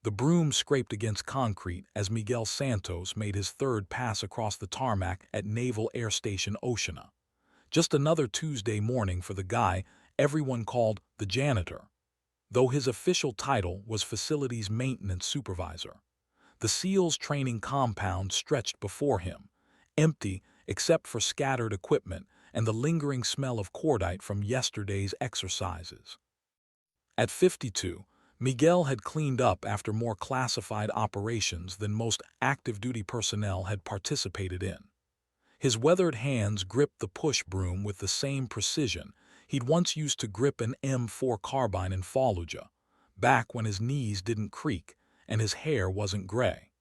The broom scraped against concrete as Miguel Santos made his third pass across the tarmac at Naval Air Station Oceana. Just another Tuesday morning for the guy everyone called the Janitor, though his official title was Facilities Maintenance Supervisor. The SEALs training compound stretched before him, empty except for scattered equipment and the lingering smell of cordite from yesterday's exercises. At 52, Miguel had cleaned up after more classified operations than most active-duty personnel had participated in. His weathered hands gripped the push broom with the same precision he'd once used to grip an M4 carbine in Fallujah, back when his knees didn't creak and his hair wasn't gray.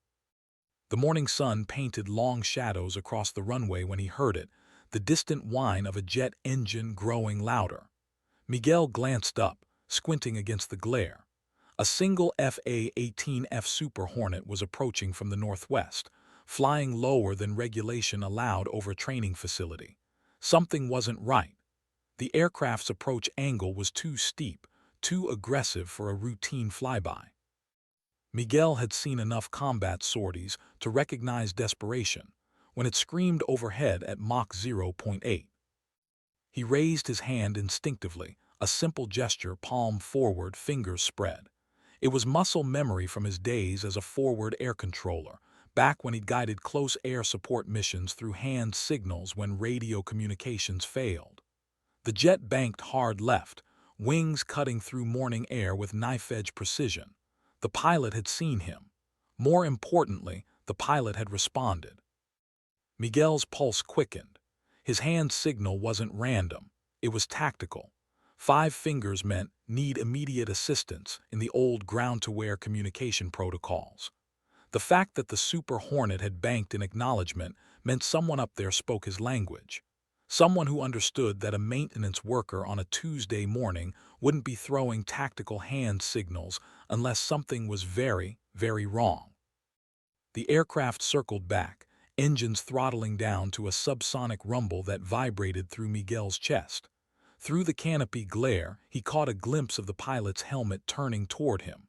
The morning sun painted long shadows across the runway when he heard it, the distant whine of a jet engine growing louder. Miguel glanced up, squinting against the glare. A single FA-18F Super Hornet was approaching from the northwest, flying lower than regulation allowed over a training facility. Something wasn't right. The aircraft's approach angle was too steep, too aggressive for a routine flyby. Miguel had seen enough combat sorties to recognize desperation when it screamed overhead at Mach 0.8. He raised his hand instinctively, a simple gesture, palm forward, fingers spread. It was muscle memory from his days as a forward air controller, back when he'd guided close air support missions through hand signals when radio communications failed. The jet banked hard left, wings cutting through morning air with knife-edge precision. The pilot had seen him. More importantly, the pilot had responded. Miguel's pulse quickened. His hand signal wasn't random. It was tactical. 5 fingers meant need immediate assistance in the old ground-to-air communication protocols. The fact that the Super Hornet had banked in acknowledgement meant someone up there spoke his language. Someone who understood that a maintenance worker on a Tuesday morning wouldn't be throwing tactical hand signals unless something was very, very wrong. The aircraft circled back, engines throttling down to a subsonic rumble that vibrated through Miguel's chest. Through the canopy glare, he caught a glimpse of the pilot's helmet turning toward him.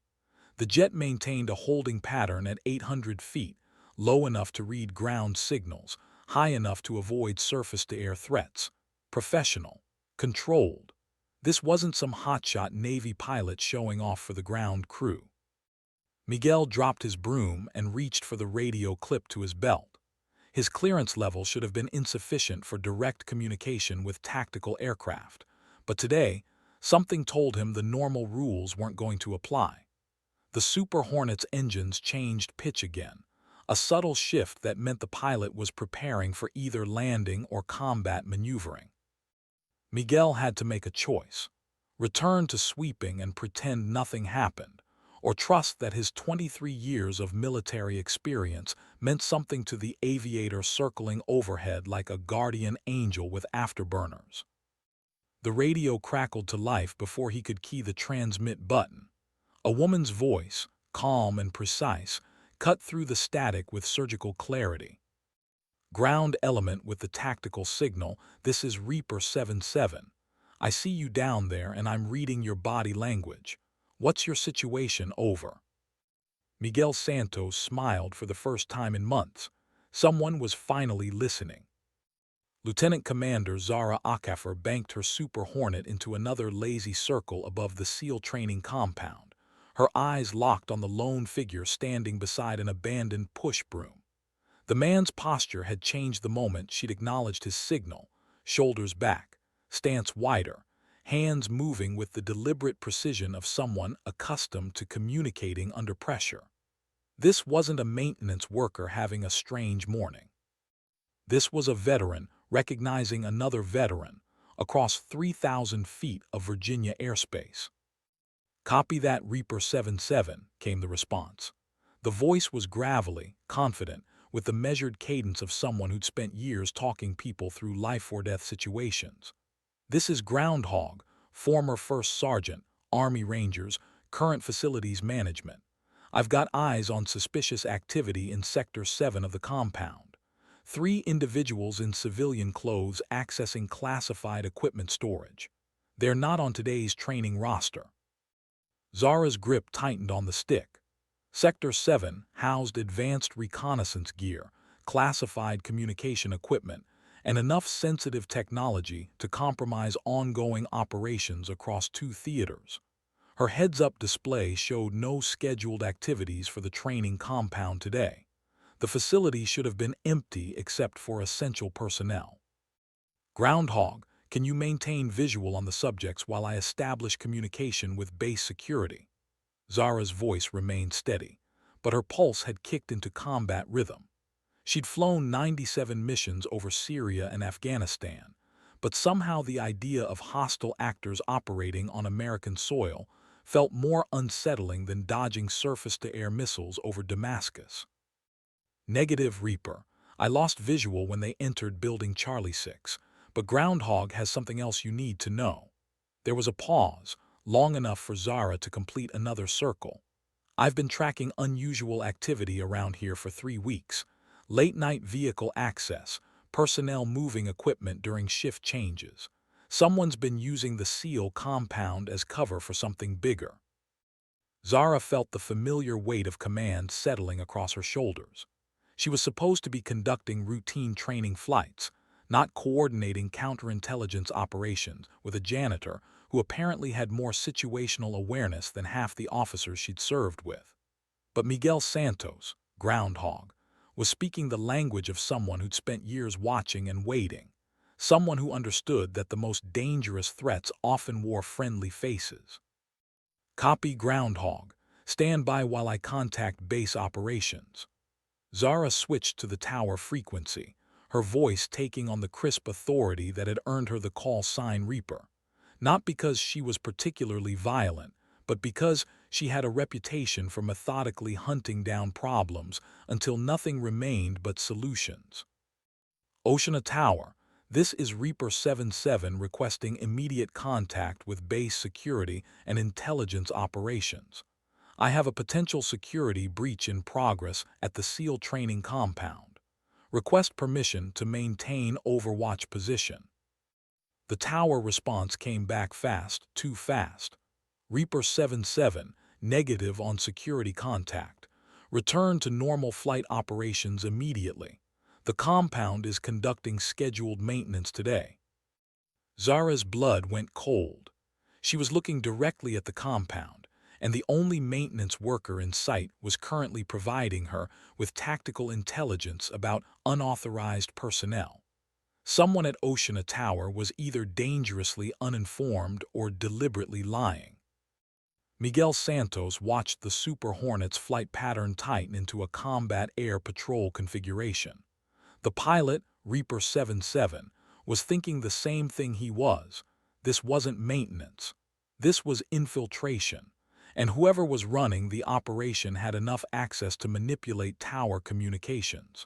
The jet maintained a holding pattern at 800 feet, low enough to read ground signals, high enough to avoid surface-to-air threats. Professional. Controlled. This wasn't some hotshot Navy pilot showing off for the ground crew. Miguel dropped his broom and reached for the radio clip to his belt. His clearance level should have been insufficient for direct communication with tactical aircraft, but today, something told him the normal rules weren't going to apply. The Super Hornet's engines changed pitch again, a subtle shift that meant the pilot was preparing for either landing or combat maneuvering. Miguel had to make a choice: return to sweeping and pretend nothing happened, or trust that his 23 years of military experience meant something to the aviator circling overhead like a guardian angel with afterburners. The radio crackled to life before he could key the transmit button. A woman's voice, calm and precise, cut through the static with surgical clarity. Ground element with the tactical signal, this is Reaper 77. I see you down there and I'm reading your body language. What's your situation, over? Miguel Santos smiled for the first time in months. Someone was finally listening. Lieutenant Commander Zara Akafer banked her Super Hornet into another lazy circle above the SEAL training compound, her eyes locked on the lone figure standing beside an abandoned push broom. The man's posture had changed the moment she'd acknowledged his signal, shoulders back, stance wider, hands moving with the deliberate precision of someone accustomed to communicating under pressure. This wasn't a maintenance worker having a strange morning. This was a veteran recognizing another veteran across 3,000 feet of Virginia airspace. "Copy that, Reaper 77, came the response. The voice was gravelly, confident, with the measured cadence of someone who'd spent years talking people through life-or-death situations. "This is Groundhog, former First Sergeant, Army Rangers, current facilities management. I've got eyes on suspicious activity in Sector 7 of the compound. 3 individuals in civilian clothes accessing classified equipment storage. They're not on today's training roster." Zara's grip tightened on the stick. Sector 7 housed advanced reconnaissance gear, classified communication equipment, and enough sensitive technology to compromise ongoing operations across two theaters. Her heads-up display showed no scheduled activities for the training compound today. The facility should have been empty except for essential personnel. Groundhog, can you maintain visual on the subjects while I establish communication with base security? Zara's voice remained steady, but her pulse had kicked into combat rhythm. She'd flown 97 missions over Syria and Afghanistan, but somehow the idea of hostile actors operating on American soil felt more unsettling than dodging surface-to-air missiles over Damascus. Negative Reaper. I lost visual when they entered Building Charlie 6, but Groundhog has something else you need to know. There was a pause, long enough for Zara to complete another circle. I've been tracking unusual activity around here for 3 weeks. Late-night vehicle access, personnel moving equipment during shift changes. Someone's been using the SEAL compound as cover for something bigger. Zara felt the familiar weight of command settling across her shoulders. She was supposed to be conducting routine training flights, not coordinating counterintelligence operations with a janitor who apparently had more situational awareness than half the officers she'd served with. But Miguel Santos, Groundhog, was speaking the language of someone who'd spent years watching and waiting, someone who understood that the most dangerous threats often wore friendly faces. Copy Groundhog. Stand by while I contact base operations. Zara switched to the tower frequency, her voice taking on the crisp authority that had earned her the call sign Reaper. Not because she was particularly violent, but because she had a reputation for methodically hunting down problems until nothing remained but solutions. Oceana Tower, this is Reaper 77 requesting immediate contact with base security and intelligence operations. I have a potential security breach in progress at the SEAL training compound. Request permission to maintain overwatch position. The tower response came back fast, too fast. Reaper 77, negative on security contact. Return to normal flight operations immediately. The compound is conducting scheduled maintenance today. Zara's blood went cold. She was looking directly at the compound, and the only maintenance worker in sight was currently providing her with tactical intelligence about unauthorized personnel. Someone at Oceana Tower was either dangerously uninformed or deliberately lying. Miguel Santos watched the Super Hornet's flight pattern tighten into a combat air patrol configuration. The pilot, Reaper 77, was thinking the same thing he was. This wasn't maintenance. This was infiltration. And whoever was running the operation had enough access to manipulate tower communications.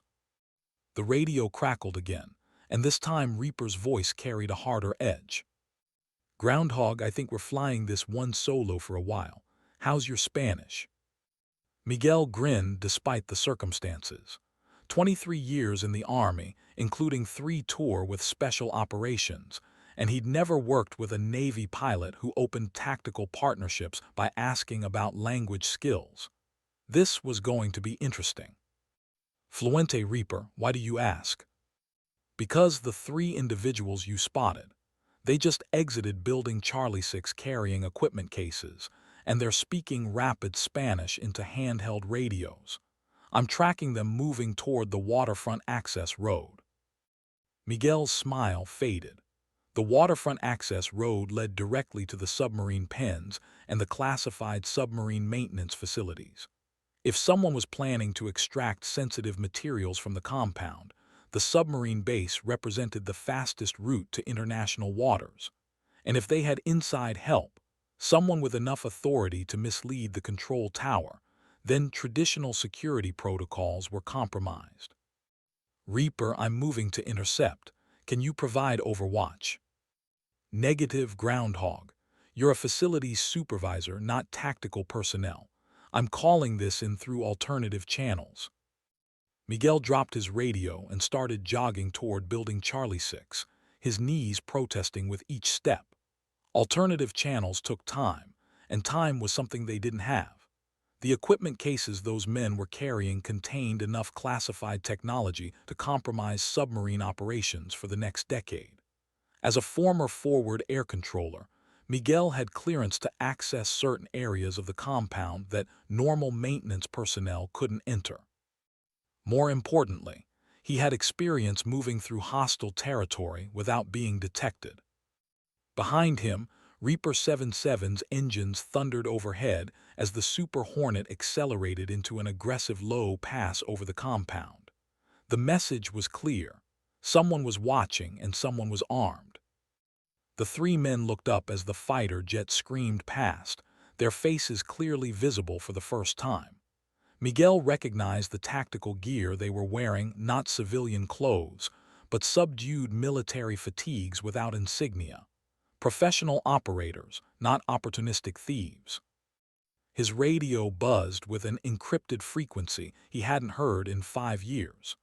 The radio crackled again, and this time Reaper's voice carried a harder edge. Groundhog, I think we're flying this one solo for a while. How's your Spanish? Miguel grinned despite the circumstances. 23 years in the Army, including 3 tours with special operations, and he'd never worked with a Navy pilot who opened tactical partnerships by asking about language skills. This was going to be interesting. Fluente Reaper, why do you ask? Because the 3 individuals you spotted. They just exited Building Charlie 6 carrying equipment cases, and they're speaking rapid Spanish into handheld radios. I'm tracking them moving toward the waterfront access road. Miguel's smile faded. The waterfront access road led directly to the submarine pens and the classified submarine maintenance facilities. If someone was planning to extract sensitive materials from the compound, the submarine base represented the fastest route to international waters. And if they had inside help, someone with enough authority to mislead the control tower, then traditional security protocols were compromised. Reaper, I'm moving to intercept. Can you provide overwatch? Negative Groundhog. You're a facilities supervisor, not tactical personnel. I'm calling this in through alternative channels. Miguel dropped his radio and started jogging toward Building Charlie 6, his knees protesting with each step. Alternative channels took time, and time was something they didn't have. The equipment cases those men were carrying contained enough classified technology to compromise submarine operations for the next decade. As a former forward air controller, Miguel had clearance to access certain areas of the compound that normal maintenance personnel couldn't enter. More importantly, he had experience moving through hostile territory without being detected. Behind him, Reaper 77's engines thundered overhead as the Super Hornet accelerated into an aggressive low pass over the compound. The message was clear. Someone was watching and someone was armed. The three men looked up as the fighter jet screamed past, their faces clearly visible for the first time. Miguel recognized the tactical gear they were wearing, not civilian clothes, but subdued military fatigues without insignia. Professional operators, not opportunistic thieves. His radio buzzed with an encrypted frequency he hadn't heard in 5 years.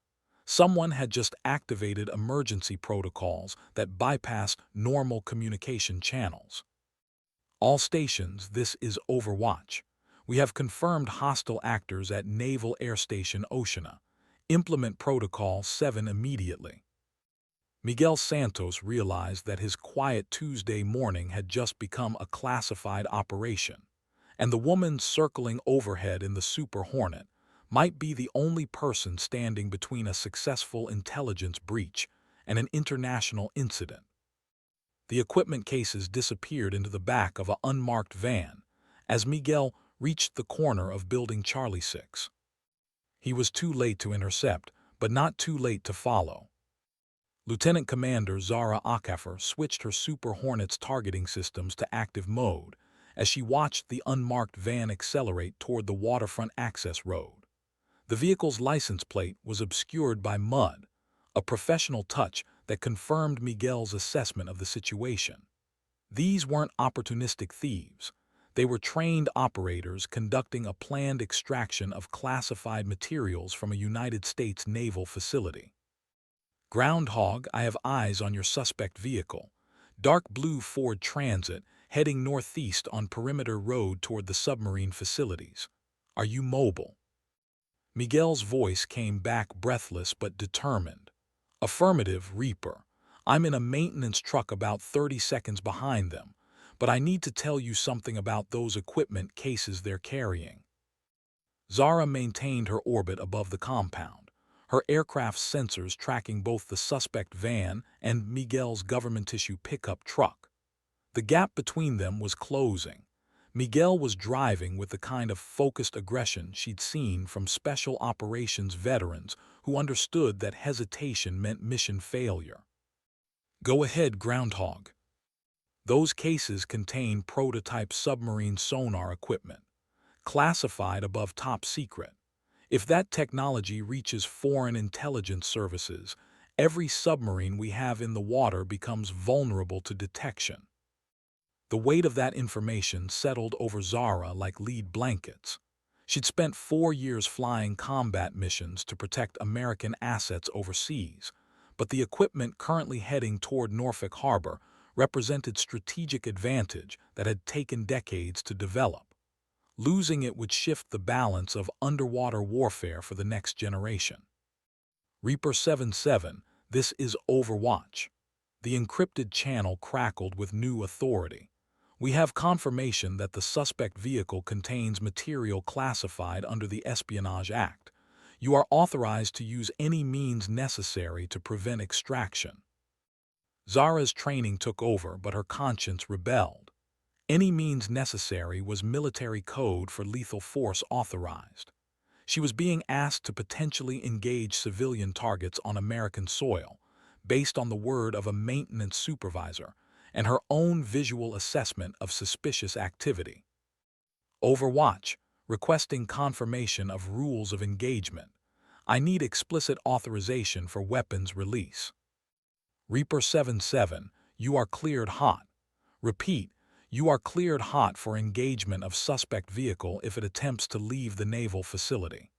Someone had just activated emergency protocols that bypassed normal communication channels. All stations, this is Overwatch. We have confirmed hostile actors at Naval Air Station Oceana. Implement Protocol 7 immediately. Miguel Santos realized that his quiet Tuesday morning had just become a classified operation, and the woman circling overhead in the Super Hornet might be the only person standing between a successful intelligence breach and an international incident. The equipment cases disappeared into the back of an unmarked van as Miguel reached the corner of Building Charlie 6. He was too late to intercept, but not too late to follow. Lieutenant Commander Zara Akafer switched her Super Hornet's targeting systems to active mode as she watched the unmarked van accelerate toward the waterfront access road. The vehicle's license plate was obscured by mud, a professional touch that confirmed Miguel's assessment of the situation. These weren't opportunistic thieves. They were trained operators conducting a planned extraction of classified materials from a United States naval facility. Groundhog, I have eyes on your suspect vehicle. Dark blue Ford Transit, heading northeast on Perimeter Road toward the submarine facilities. Are you mobile? Miguel's voice came back breathless but determined. Affirmative, Reaper. I'm in a maintenance truck about 30 seconds behind them, but I need to tell you something about those equipment cases they're carrying. Zara maintained her orbit above the compound, her aircraft's sensors tracking both the suspect van and Miguel's government-issue pickup truck. The gap between them was closing. Miguel was driving with the kind of focused aggression she'd seen from special operations veterans who understood that hesitation meant mission failure. Go ahead, Groundhog. Those cases contain prototype submarine sonar equipment, classified above top secret. If that technology reaches foreign intelligence services, every submarine we have in the water becomes vulnerable to detection. The weight of that information settled over Zara like lead blankets. She'd spent 4 years flying combat missions to protect American assets overseas, but the equipment currently heading toward Norfolk Harbor represented strategic advantage that had taken decades to develop. Losing it would shift the balance of underwater warfare for the next generation. Reaper 77, this is Overwatch. The encrypted channel crackled with new authority. We have confirmation that the suspect vehicle contains material classified under the Espionage Act. You are authorized to use any means necessary to prevent extraction. Zara's training took over, but her conscience rebelled. Any means necessary was military code for lethal force authorized. She was being asked to potentially engage civilian targets on American soil, based on the word of a maintenance supervisor and her own visual assessment of suspicious activity. Overwatch, requesting confirmation of rules of engagement. I need explicit authorization for weapons release. Reaper 77, you are cleared hot. Repeat, you are cleared hot for engagement of suspect vehicle if it attempts to leave the naval facility.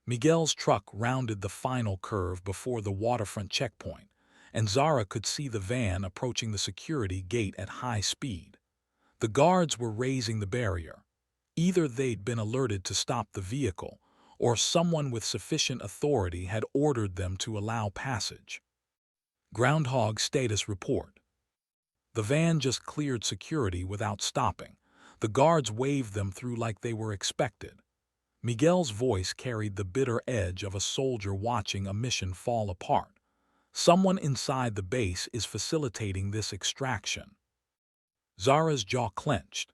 Miguel's truck rounded the final curve before the waterfront checkpoint, and Zara could see the van approaching the security gate at high speed. The guards were raising the barrier. Either they'd been alerted to stop the vehicle, or someone with sufficient authority had ordered them to allow passage. Groundhog status report. The van just cleared security without stopping. The guards waved them through like they were expected. Miguel's voice carried the bitter edge of a soldier watching a mission fall apart. Someone inside the base is facilitating this extraction. Zara's jaw clenched.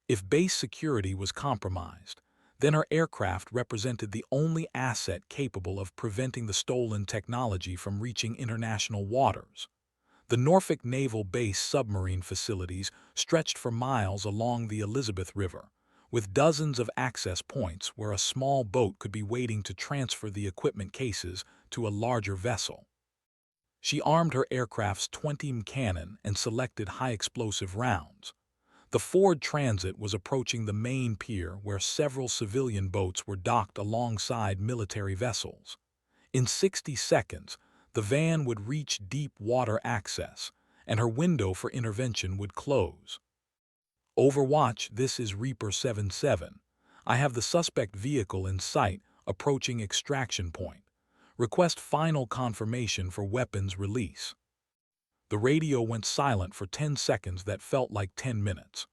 If base security was compromised, then her aircraft represented the only asset capable of preventing the stolen technology from reaching international waters. The Norfolk Naval Base submarine facilities stretched for miles along the Elizabeth River, with dozens of access points where a small boat could be waiting to transfer the equipment cases to a larger vessel. She armed her aircraft's 20 cannon and selected high-explosive rounds. The Ford Transit was approaching the main pier where several civilian boats were docked alongside military vessels. In 60 seconds, the van would reach deep water access, and her window for intervention would close. Overwatch, this is Reaper 77. I have the suspect vehicle in sight, approaching extraction point. Request final confirmation for weapons release. The radio went silent for 10 seconds that felt like 10 minutes.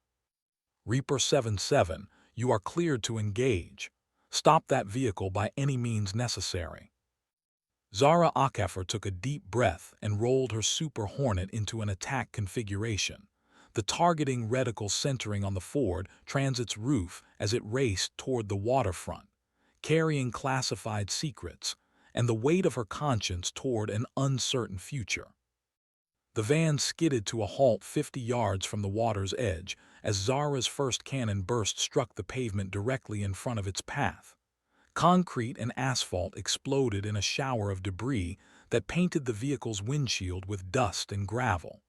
Reaper 77, you are cleared to engage. Stop that vehicle by any means necessary. Zara Akafer took a deep breath and rolled her Super Hornet into an attack configuration, the targeting reticle centering on the Ford Transit's roof as it raced toward the waterfront, carrying classified secrets and the weight of her conscience toward an uncertain future. The van skidded to a halt 50 yards from the water's edge as Zara's first cannon burst struck the pavement directly in front of its path. Concrete and asphalt exploded in a shower of debris that painted the vehicle's windshield with dust and gravel.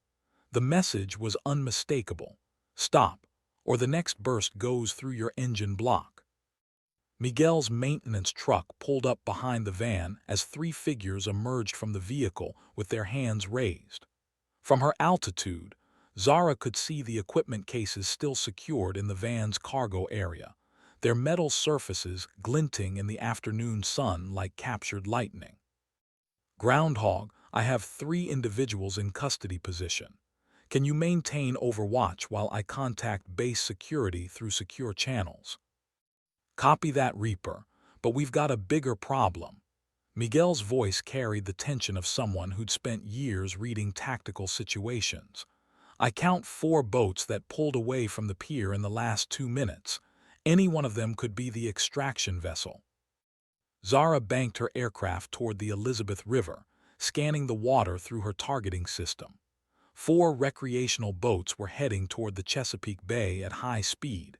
The message was unmistakable: stop, or the next burst goes through your engine block. Miguel's maintenance truck pulled up behind the van as 3 figures emerged from the vehicle with their hands raised. From her altitude, Zara could see the equipment cases still secured in the van's cargo area, their metal surfaces glinting in the afternoon sun like captured lightning. Groundhog, I have 3 individuals in custody position. Can you maintain overwatch while I contact base security through secure channels? Copy that, Reaper, but we've got a bigger problem. Miguel's voice carried the tension of someone who'd spent years reading tactical situations. I count 4 boats that pulled away from the pier in the last 2 minutes. Any one of them could be the extraction vessel. Zara banked her aircraft toward the Elizabeth River, scanning the water through her targeting system. 4 recreational boats were heading toward the Chesapeake Bay at high speed,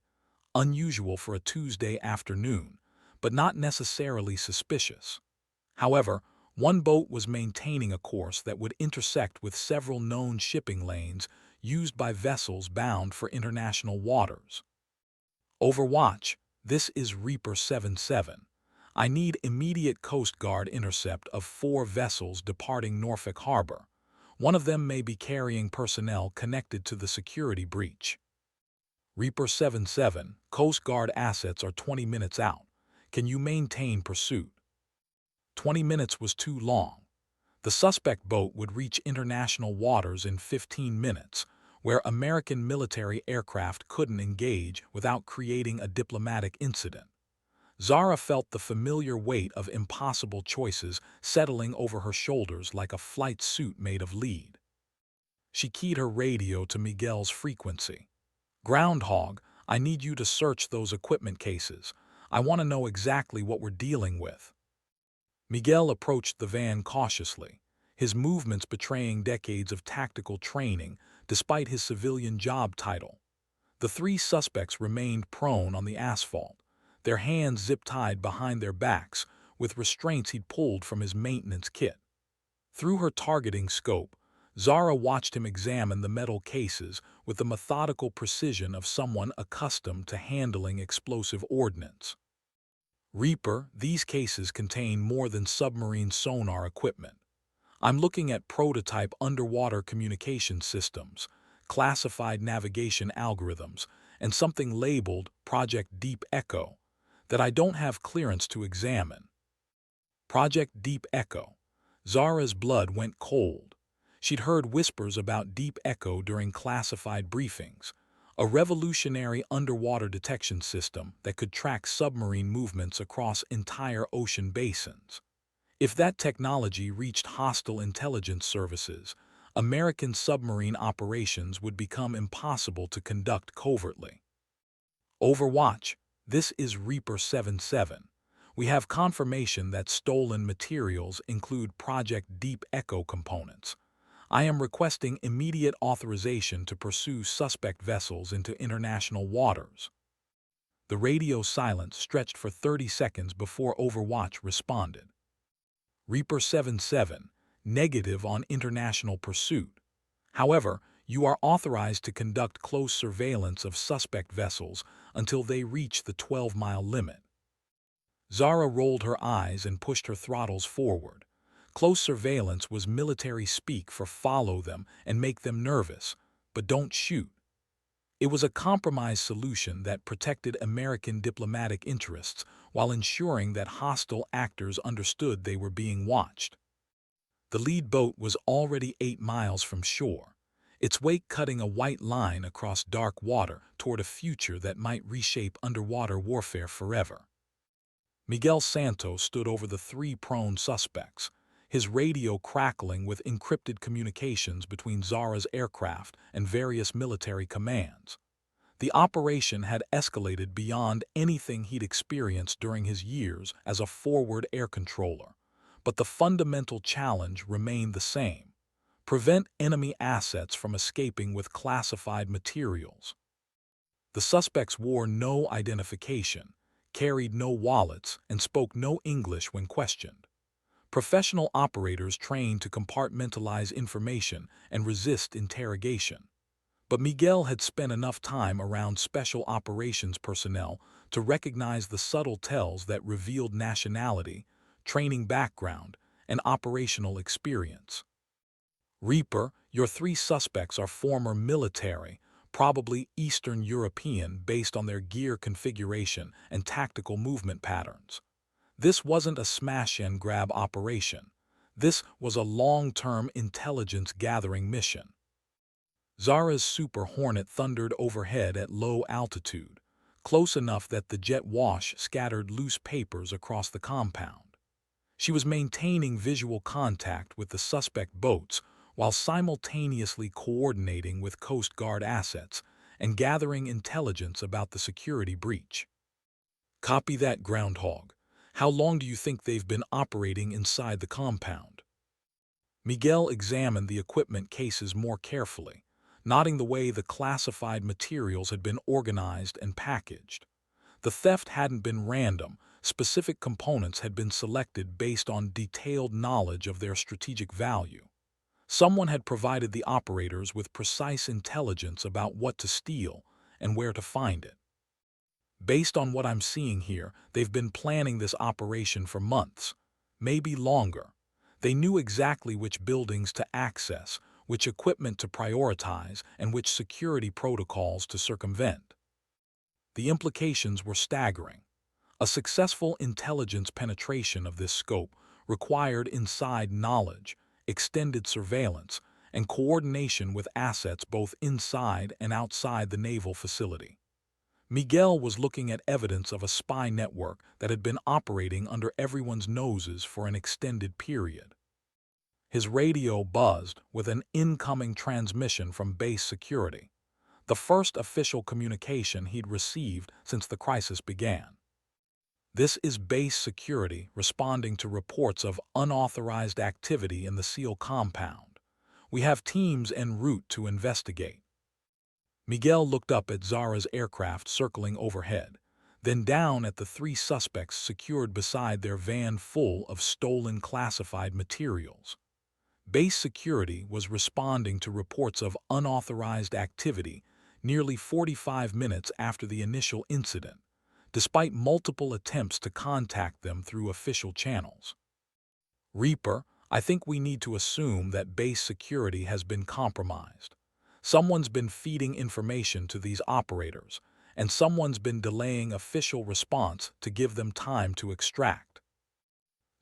unusual for a Tuesday afternoon, but not necessarily suspicious. However, one boat was maintaining a course that would intersect with several known shipping lanes used by vessels bound for international waters. Overwatch, this is Reaper 77. I need immediate Coast Guard intercept of 4 vessels departing Norfolk Harbor. One of them may be carrying personnel connected to the security breach. Reaper 77, Coast Guard assets are 20 minutes out. Can you maintain pursuit? 20 minutes was too long. The suspect boat would reach international waters in 15 minutes, where American military aircraft couldn't engage without creating a diplomatic incident. Zara felt the familiar weight of impossible choices settling over her shoulders like a flight suit made of lead. She keyed her radio to Miguel's frequency. Groundhog, I need you to search those equipment cases. I want to know exactly what we're dealing with. Miguel approached the van cautiously, his movements betraying decades of tactical training despite his civilian job title. The 3 suspects remained prone on the asphalt, their hands zip-tied behind their backs with restraints he'd pulled from his maintenance kit. Through her targeting scope, Zara watched him examine the metal cases with the methodical precision of someone accustomed to handling explosive ordnance. Reaper, these cases contain more than submarine sonar equipment. I'm looking at prototype underwater communication systems, classified navigation algorithms, and something labeled Project Deep Echo that I don't have clearance to examine. Project Deep Echo. Zara's blood went cold. She'd heard whispers about Deep Echo during classified briefings, a revolutionary underwater detection system that could track submarine movements across entire ocean basins. If that technology reached hostile intelligence services, American submarine operations would become impossible to conduct covertly. Overwatch. This is Reaper 77. We have confirmation that stolen materials include Project Deep Echo components. I am requesting immediate authorization to pursue suspect vessels into international waters. The radio silence stretched for 30 seconds before Overwatch responded. Reaper 77, negative on international pursuit. However, you are authorized to conduct close surveillance of suspect vessels until they reach the 12-mile limit. Zara rolled her eyes and pushed her throttles forward. Close surveillance was military speak for follow them and make them nervous, but don't shoot. It was a compromise solution that protected American diplomatic interests while ensuring that hostile actors understood they were being watched. The lead boat was already 8 miles from shore, its wake cutting a white line across dark water toward a future that might reshape underwater warfare forever. Miguel Santos stood over the 3 prone suspects, his radio crackling with encrypted communications between Zara's aircraft and various military commands. The operation had escalated beyond anything he'd experienced during his years as a forward air controller, but the fundamental challenge remained the same: prevent enemy assets from escaping with classified materials. The suspects wore no identification, carried no wallets, and spoke no English when questioned. Professional operators trained to compartmentalize information and resist interrogation. But Miguel had spent enough time around special operations personnel to recognize the subtle tells that revealed nationality, training background, and operational experience. Reaper, your 3 suspects are former military, probably Eastern European based on their gear configuration and tactical movement patterns. This wasn't a smash-and-grab operation. This was a long-term intelligence-gathering mission. Zara's Super Hornet thundered overhead at low altitude, close enough that the jet wash scattered loose papers across the compound. She was maintaining visual contact with the suspect boats while simultaneously coordinating with Coast Guard assets and gathering intelligence about the security breach. Copy that, Groundhog. How long do you think they've been operating inside the compound? Miguel examined the equipment cases more carefully, noting the way the classified materials had been organized and packaged. The theft hadn't been random. Specific components had been selected based on detailed knowledge of their strategic value. Someone had provided the operators with precise intelligence about what to steal and where to find it. Based on what I'm seeing here, they've been planning this operation for months, maybe longer. They knew exactly which buildings to access, which equipment to prioritize, and which security protocols to circumvent. The implications were staggering. A successful intelligence penetration of this scope required inside knowledge, extended surveillance, and coordination with assets both inside and outside the naval facility. Miguel was looking at evidence of a spy network that had been operating under everyone's noses for an extended period. His radio buzzed with an incoming transmission from base security, the first official communication he'd received since the crisis began. This is base security responding to reports of unauthorized activity in the SEAL compound. We have teams en route to investigate. Miguel looked up at Zara's aircraft circling overhead, then down at the 3 suspects secured beside their van full of stolen classified materials. Base security was responding to reports of unauthorized activity nearly 45 minutes after the initial incident, despite multiple attempts to contact them through official channels. Reaper, I think we need to assume that base security has been compromised. Someone's been feeding information to these operators, and someone's been delaying official response to give them time to extract.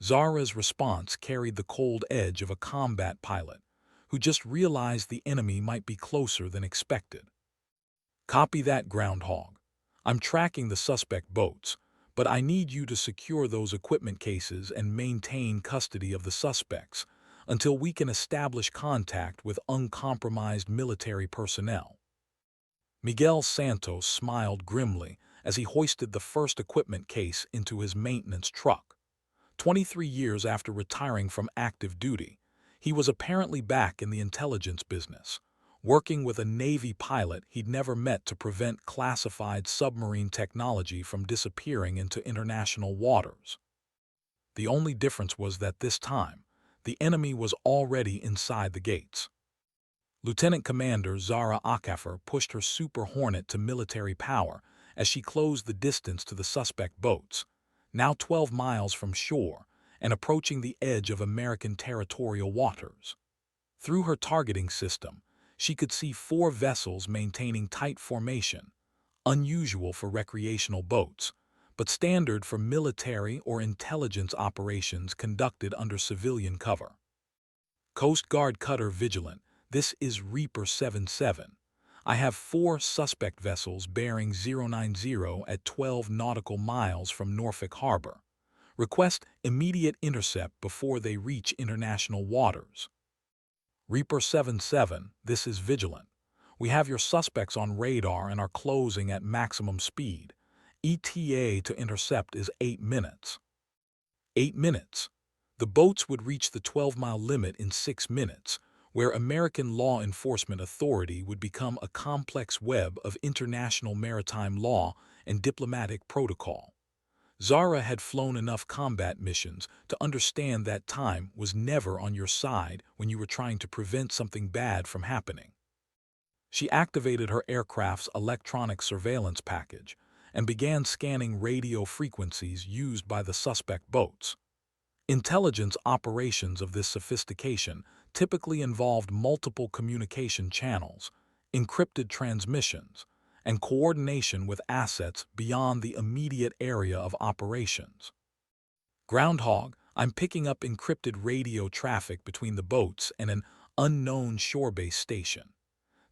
Zara's response carried the cold edge of a combat pilot who just realized the enemy might be closer than expected. Copy that, Groundhog. I'm tracking the suspect boats, but I need you to secure those equipment cases and maintain custody of the suspects until we can establish contact with uncompromised military personnel. Miguel Santos smiled grimly as he hoisted the first equipment case into his maintenance truck. 23 years after retiring from active duty, he was apparently back in the intelligence business, working with a Navy pilot he'd never met to prevent classified submarine technology from disappearing into international waters. The only difference was that this time, the enemy was already inside the gates. Lieutenant Commander Zara Akafer pushed her Super Hornet to military power as she closed the distance to the suspect boats, now 12 miles from shore and approaching the edge of American territorial waters. Through her targeting system, she could see 4 vessels maintaining tight formation, unusual for recreational boats, but standard for military or intelligence operations conducted under civilian cover. Coast Guard Cutter Vigilant, this is Reaper 77. I have 4 suspect vessels bearing 090 at 12 nautical miles from Norfolk Harbor. Request immediate intercept before they reach international waters. Reaper 77, this is Vigilant. We have your suspects on radar and are closing at maximum speed. ETA to intercept is 8 minutes. 8 minutes. The boats would reach the 12-mile limit in 6 minutes, where American law enforcement authority would become a complex web of international maritime law and diplomatic protocol. Zara had flown enough combat missions to understand that time was never on your side when you were trying to prevent something bad from happening. She activated her aircraft's electronic surveillance package and began scanning radio frequencies used by the suspect boats. Intelligence operations of this sophistication typically involved multiple communication channels, encrypted transmissions, and coordination with assets beyond the immediate area of operations. Groundhog, I'm picking up encrypted radio traffic between the boats and an unknown shore-based station.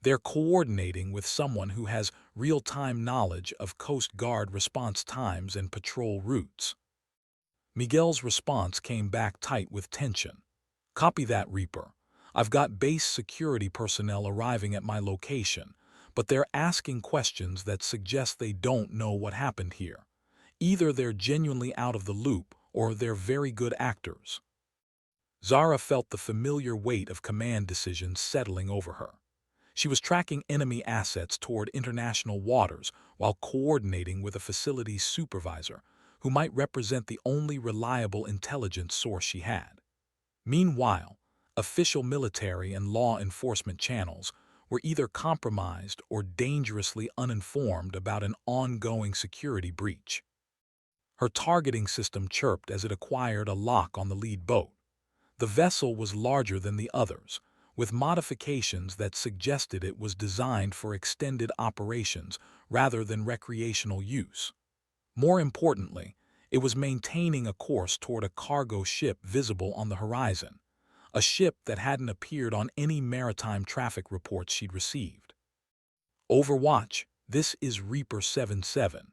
They're coordinating with someone who has real-time knowledge of Coast Guard response times and patrol routes. Miguel's response came back tight with tension. Copy that, Reaper. I've got base security personnel arriving at my location, but they're asking questions that suggest they don't know what happened here. Either they're genuinely out of the loop or they're very good actors. Zara felt the familiar weight of command decisions settling over her. She was tracking enemy assets toward international waters while coordinating with a facilities supervisor who might represent the only reliable intelligence source she had. Meanwhile, official military and law enforcement channels were either compromised or dangerously uninformed about an ongoing security breach. Her targeting system chirped as it acquired a lock on the lead boat. The vessel was larger than the others, with modifications that suggested it was designed for extended operations rather than recreational use. More importantly, it was maintaining a course toward a cargo ship visible on the horizon, a ship that hadn't appeared on any maritime traffic reports she'd received. Overwatch, this is Reaper 77.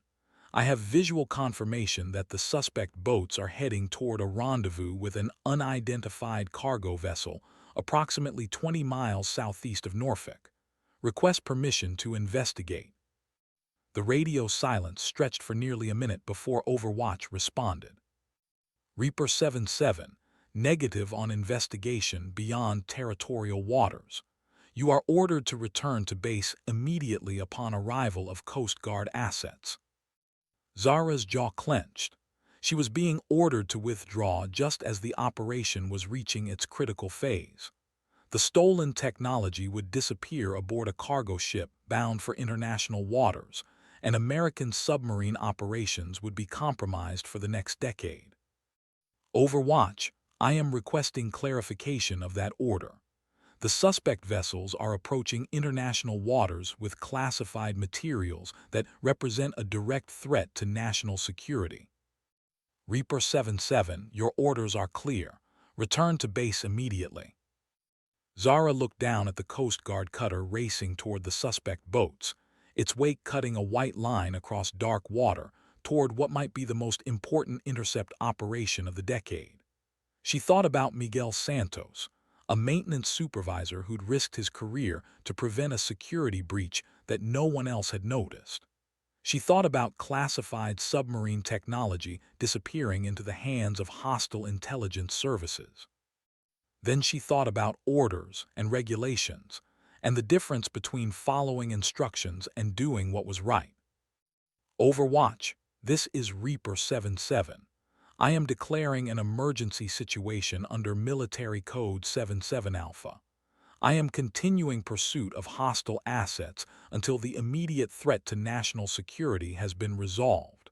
I have visual confirmation that the suspect boats are heading toward a rendezvous with an unidentified cargo vessel approximately 20 miles southeast of Norfolk. Request permission to investigate. The radio silence stretched for nearly a minute before Overwatch responded. Reaper 77, negative on investigation beyond territorial waters. You are ordered to return to base immediately upon arrival of Coast Guard assets. Zara's jaw clenched. She was being ordered to withdraw just as the operation was reaching its critical phase. The stolen technology would disappear aboard a cargo ship bound for international waters, and American submarine operations would be compromised for the next decade. Overwatch, I am requesting clarification of that order. The suspect vessels are approaching international waters with classified materials that represent a direct threat to national security. Reaper 77, your orders are clear. Return to base immediately. Zara looked down at the Coast Guard cutter racing toward the suspect boats, its wake cutting a white line across dark water toward what might be the most important intercept operation of the decade. She thought about Miguel Santos, a maintenance supervisor who'd risked his career to prevent a security breach that no one else had noticed. She thought about classified submarine technology disappearing into the hands of hostile intelligence services. Then she thought about orders and regulations, and the difference between following instructions and doing what was right. Overwatch, this is Reaper 77. I am declaring an emergency situation under Military Code 77 Alpha. I am continuing pursuit of hostile assets until the immediate threat to national security has been resolved.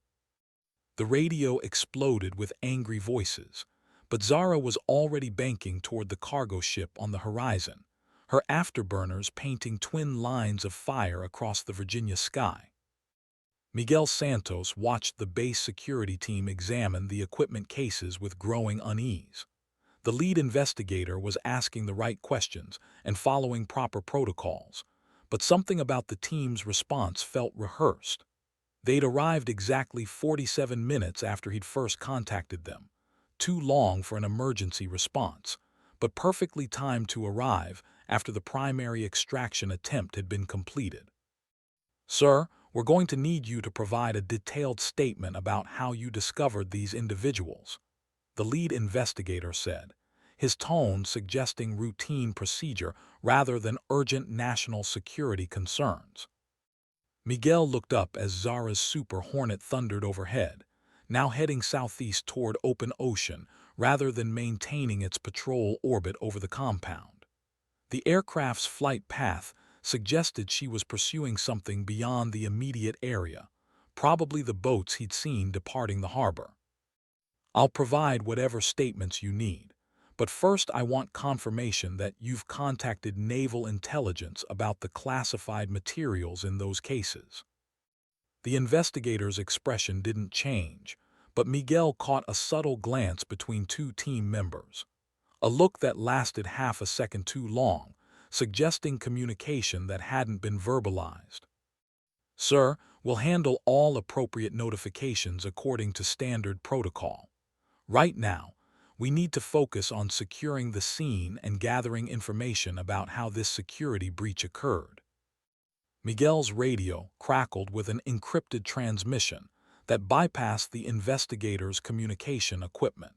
The radio exploded with angry voices, but Zara was already banking toward the cargo ship on the horizon, her afterburners painting twin lines of fire across the Virginia sky. Miguel Santos watched the base security team examine the equipment cases with growing unease. The lead investigator was asking the right questions and following proper protocols, but something about the team's response felt rehearsed. They'd arrived exactly 47 minutes after he'd first contacted them, too long for an emergency response, but perfectly timed to arrive after the primary extraction attempt had been completed. "Sir, we're going to need you to provide a detailed statement about how you discovered these individuals," the lead investigator said, his tone suggesting routine procedure rather than urgent national security concerns. Miguel looked up as Zara's Super Hornet thundered overhead, now heading southeast toward open ocean rather than maintaining its patrol orbit over the compound. The aircraft's flight path suggested she was pursuing something beyond the immediate area, probably the boats he'd seen departing the harbor. "I'll provide whatever statements you need, but first I want confirmation that you've contacted naval intelligence about the classified materials in those cases." The investigator's expression didn't change, but Miguel caught a subtle glance between two team members, a look that lasted half a second too long, suggesting communication that hadn't been verbalized. "Sir, we'll handle all appropriate notifications according to standard protocol. Right now, we need to focus on securing the scene and gathering information about how this security breach occurred." Miguel's radio crackled with an encrypted transmission that bypassed the investigator's communication equipment.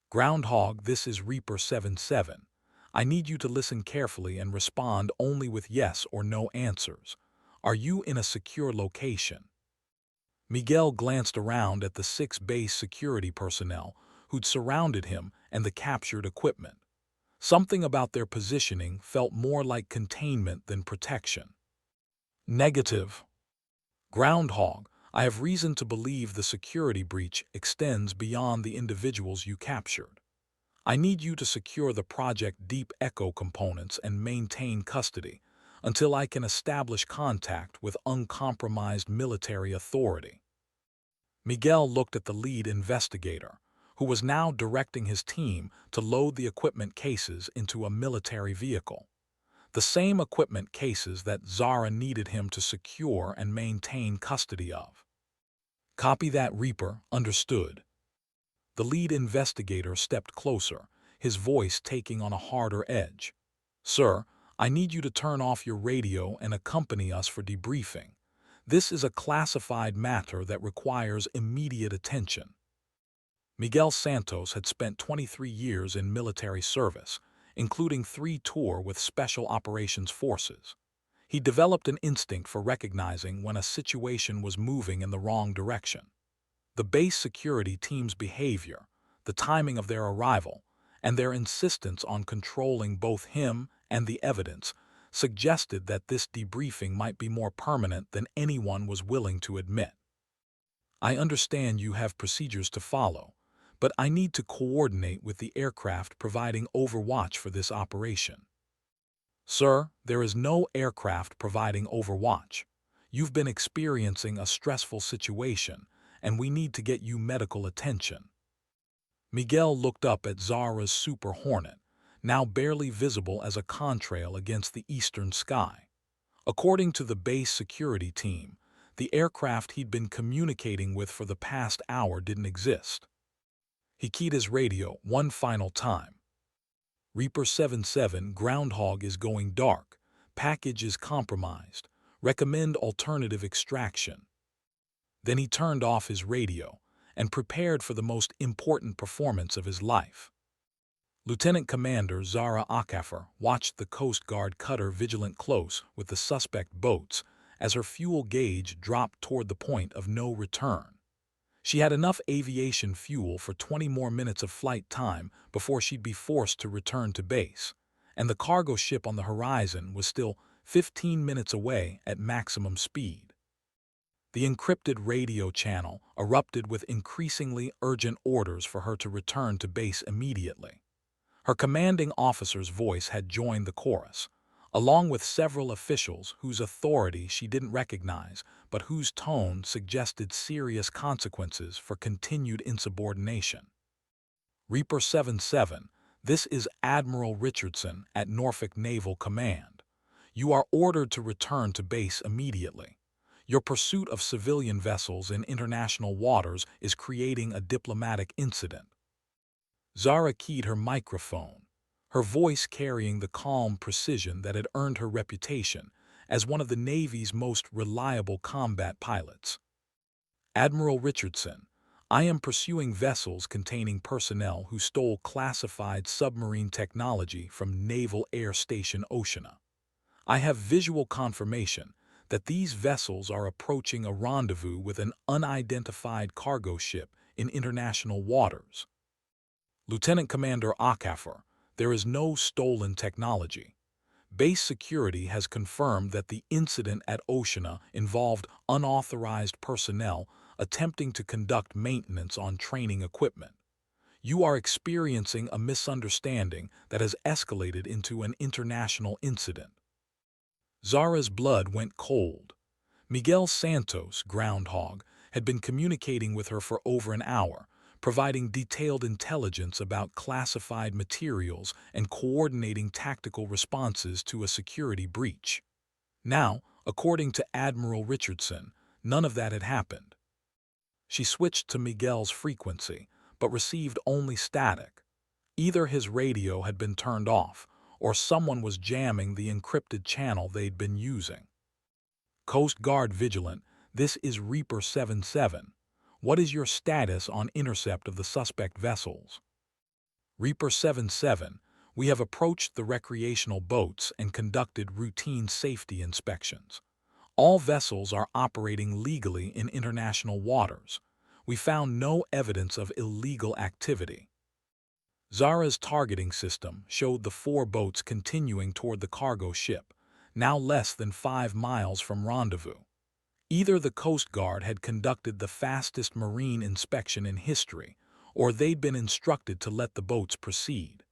"Groundhog, this is Reaper 77. I need you to listen carefully and respond only with yes or no answers. Are you in a secure location?" Miguel glanced around at the 6 base security personnel who'd surrounded him and the captured equipment. Something about their positioning felt more like containment than protection. "Negative. Groundhog, I have reason to believe the security breach extends beyond the individuals you captured. I need you to secure the Project Deep Echo components and maintain custody until I can establish contact with uncompromised military authority." Miguel looked at the lead investigator, who was now directing his team to load the equipment cases into a military vehicle. The same equipment cases that Zara needed him to secure and maintain custody of. "Copy that, Reaper. Understood." The lead investigator stepped closer, his voice taking on a harder edge. "Sir, I need you to turn off your radio and accompany us for debriefing. This is a classified matter that requires immediate attention." Miguel Santos had spent 23 years in military service, including 3 tours with Special Operations Forces. He developed an instinct for recognizing when a situation was moving in the wrong direction. The base security team's behavior, the timing of their arrival, and their insistence on controlling both him and the evidence suggested that this debriefing might be more permanent than anyone was willing to admit. "I understand you have procedures to follow, but I need to coordinate with the aircraft providing overwatch for this operation. Sir, there is no aircraft providing overwatch. You've been experiencing a stressful situation, and we need to get you medical attention. Miguel looked up at Zara's Super Hornet, now barely visible as a contrail against the eastern sky. According to the base security team, the aircraft he'd been communicating with for the past hour didn't exist. He keyed his radio one final time. Reaper 77, Groundhog is going dark. Package is compromised. Recommend alternative extraction. Then he turned off his radio and prepared for the most important performance of his life. Lieutenant Commander Zara Akafer watched the Coast Guard cutter Vigilant close with the suspect boats as her fuel gauge dropped toward the point of no return. She had enough aviation fuel for 20 more minutes of flight time before she'd be forced to return to base, and the cargo ship on the horizon was still 15 minutes away at maximum speed. The encrypted radio channel erupted with increasingly urgent orders for her to return to base immediately. Her commanding officer's voice had joined the chorus, along with several officials whose authority she didn't recognize, but whose tone suggested serious consequences for continued insubordination. Reaper 77, this is Admiral Richardson at Norfolk Naval Command. You are ordered to return to base immediately. Your pursuit of civilian vessels in international waters is creating a diplomatic incident. Zara keyed her microphone, her voice carrying the calm precision that had earned her reputation as one of the Navy's most reliable combat pilots. Admiral Richardson, I am pursuing vessels containing personnel who stole classified submarine technology from Naval Air Station Oceana. I have visual confirmation that these vessels are approaching a rendezvous with an unidentified cargo ship in international waters. Lieutenant Commander Akafer, there is no stolen technology. Base security has confirmed that the incident at Oceana involved unauthorized personnel attempting to conduct maintenance on training equipment. You are experiencing a misunderstanding that has escalated into an international incident. Zara's blood went cold. Miguel Santos, Groundhog, had been communicating with her for over an hour, providing detailed intelligence about classified materials and coordinating tactical responses to a security breach. Now, according to Admiral Richardson, none of that had happened. She switched to Miguel's frequency, but received only static. Either his radio had been turned off, or someone was jamming the encrypted channel they'd been using. Coast Guard Vigilant, this is Reaper 77. What is your status on intercept of the suspect vessels? Reaper 77, we have approached the recreational boats and conducted routine safety inspections. All vessels are operating legally in international waters. We found no evidence of illegal activity. Zara's targeting system showed the 4 boats continuing toward the cargo ship, now less than 5 miles from rendezvous. Either the Coast Guard had conducted the fastest marine inspection in history, or they'd been instructed to let the boats proceed.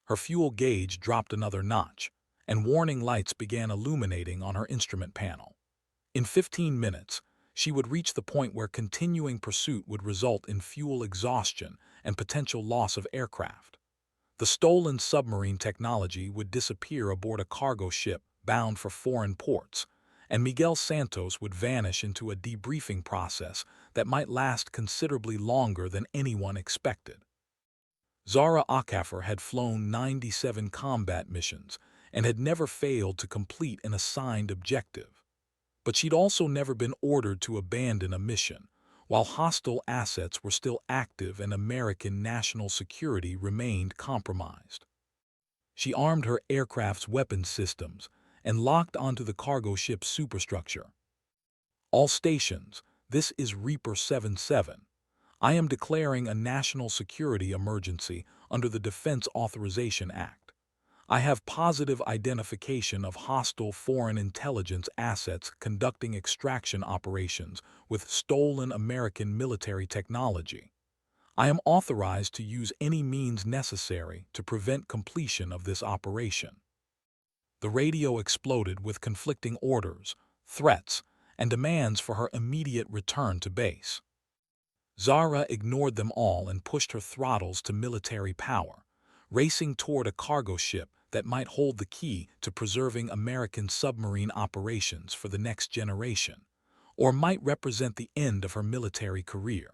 Her fuel gauge dropped another notch, and warning lights began illuminating on her instrument panel. In 15 minutes, she would reach the point where continuing pursuit would result in fuel exhaustion and potential loss of aircraft. The stolen submarine technology would disappear aboard a cargo ship bound for foreign ports, and Miguel Santos would vanish into a debriefing process that might last considerably longer than anyone expected. Zara Akafer had flown 97 combat missions and had never failed to complete an assigned objective. But she'd also never been ordered to abandon a mission, while hostile assets were still active and American national security remained compromised. She armed her aircraft's weapons systems and locked onto the cargo ship's superstructure. All stations, this is Reaper 77. I am declaring a national security emergency under the Defense Authorization Act. I have positive identification of hostile foreign intelligence assets conducting extraction operations with stolen American military technology. I am authorized to use any means necessary to prevent completion of this operation. The radio exploded with conflicting orders, threats, and demands for her immediate return to base. Zara ignored them all and pushed her throttles to military power, racing toward a cargo ship that might hold the key to preserving American submarine operations for the next generation, or might represent the end of her military career.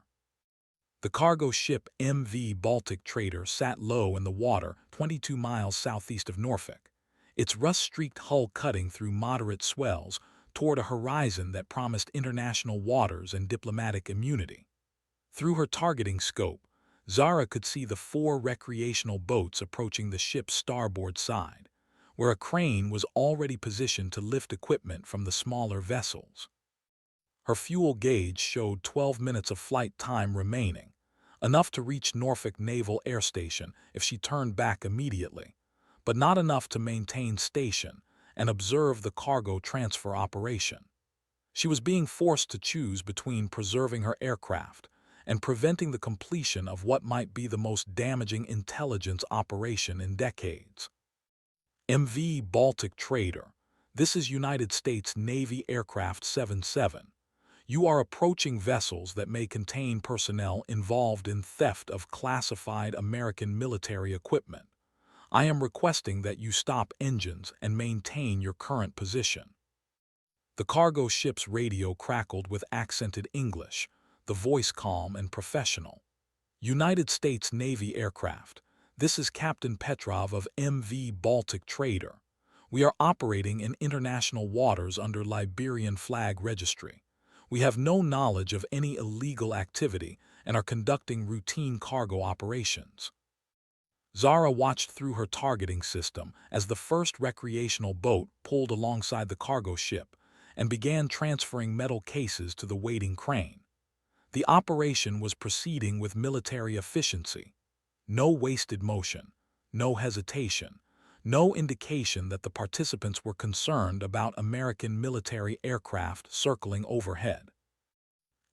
The cargo ship MV Baltic Trader sat low in the water 22 miles southeast of Norfolk, its rust-streaked hull cutting through moderate swells toward a horizon that promised international waters and diplomatic immunity. Through her targeting scope, Zara could see the 4 recreational boats approaching the ship's starboard side, where a crane was already positioned to lift equipment from the smaller vessels. Her fuel gauge showed 12 minutes of flight time remaining, enough to reach Norfolk Naval Air Station if she turned back immediately, but not enough to maintain station and observe the cargo transfer operation. She was being forced to choose between preserving her aircraft and preventing the completion of what might be the most damaging intelligence operation in decades. MV Baltic Trader. This is United States Navy Aircraft 77. You are approaching vessels that may contain personnel involved in theft of classified American military equipment. I am requesting that you stop engines and maintain your current position. The cargo ship's radio crackled with accented English, the voice calm and professional. United States Navy aircraft. This is Captain Petrov of MV Baltic Trader. We are operating in international waters under Liberian flag registry. We have no knowledge of any illegal activity and are conducting routine cargo operations. Zara watched through her targeting system as the first recreational boat pulled alongside the cargo ship and began transferring metal cases to the waiting crane. The operation was proceeding with military efficiency. No wasted motion, no hesitation, no indication that the participants were concerned about American military aircraft circling overhead.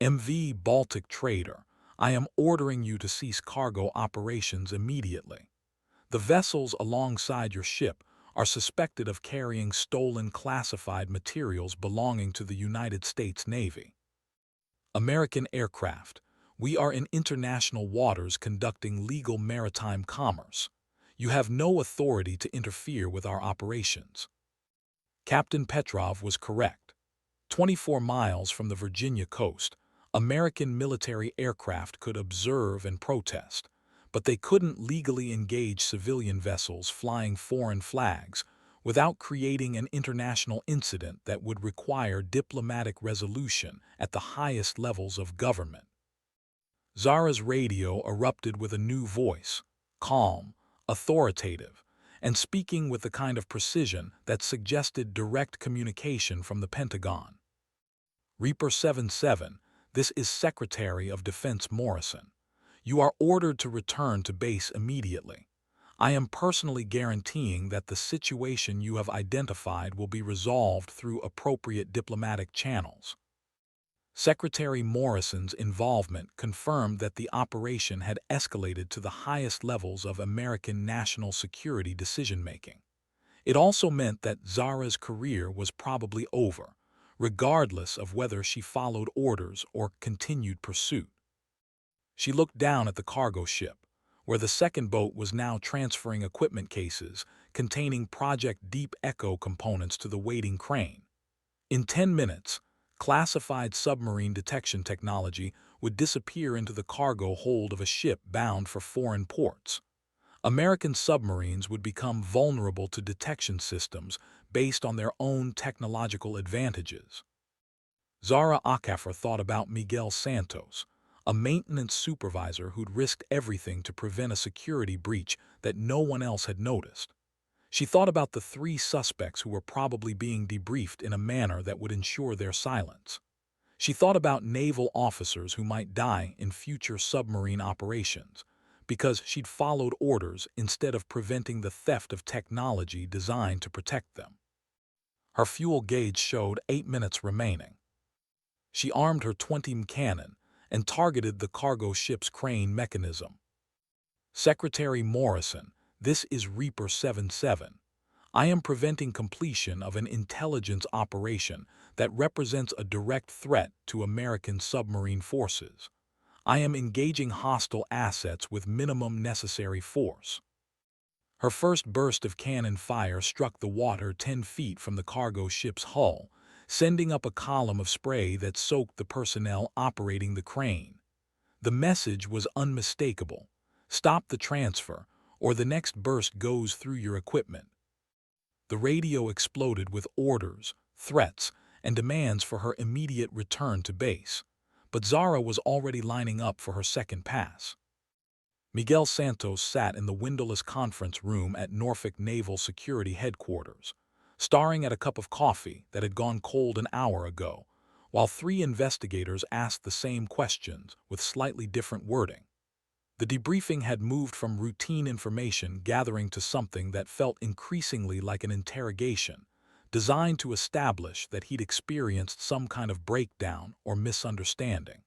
MV Baltic Trader, I am ordering you to cease cargo operations immediately. The vessels alongside your ship are suspected of carrying stolen classified materials belonging to the United States Navy. American aircraft, we are in international waters conducting legal maritime commerce. You have no authority to interfere with our operations. Captain Petrov was correct. 24 miles from the Virginia coast, American military aircraft could observe and protest, but they couldn't legally engage civilian vessels flying foreign flags without creating an international incident that would require diplomatic resolution at the highest levels of government. Zara's radio erupted with a new voice, calm, authoritative, and speaking with the kind of precision that suggested direct communication from the Pentagon. Reaper 77, this is Secretary of Defense Morrison. You are ordered to return to base immediately. I am personally guaranteeing that the situation you have identified will be resolved through appropriate diplomatic channels. Secretary Morrison's involvement confirmed that the operation had escalated to the highest levels of American national security decision-making. It also meant that Zara's career was probably over, regardless of whether she followed orders or continued pursuit. She looked down at the cargo ship, where the second boat was now transferring equipment cases containing Project Deep Echo components to the waiting crane. In 10 minutes, classified submarine detection technology would disappear into the cargo hold of a ship bound for foreign ports. American submarines would become vulnerable to detection systems based on their own technological advantages. Zara Akafer thought about Miguel Santos, a maintenance supervisor who'd risked everything to prevent a security breach that no one else had noticed. She thought about the 3 suspects who were probably being debriefed in a manner that would ensure their silence. She thought about naval officers who might die in future submarine operations because she'd followed orders instead of preventing the theft of technology designed to protect them. Her fuel gauge showed 8 minutes remaining. She armed her 20 cannon and targeted the cargo ship's crane mechanism. Secretary Morrison, this is Reaper 77. I am preventing completion of an intelligence operation that represents a direct threat to American submarine forces. I am engaging hostile assets with minimum necessary force. Her first burst of cannon fire struck the water 10 feet from the cargo ship's hull, sending up a column of spray that soaked the personnel operating the crane. The message was unmistakable: stop the transfer, or the next burst goes through your equipment. The radio exploded with orders, threats, and demands for her immediate return to base. But Zara was already lining up for her second pass. Miguel Santos sat in the windowless conference room at Norfolk Naval Security Headquarters, staring at a cup of coffee that had gone cold an hour ago, while three investigators asked the same questions with slightly different wording. The debriefing had moved from routine information gathering to something that felt increasingly like an interrogation, designed to establish that he'd experienced some kind of breakdown or misunderstanding.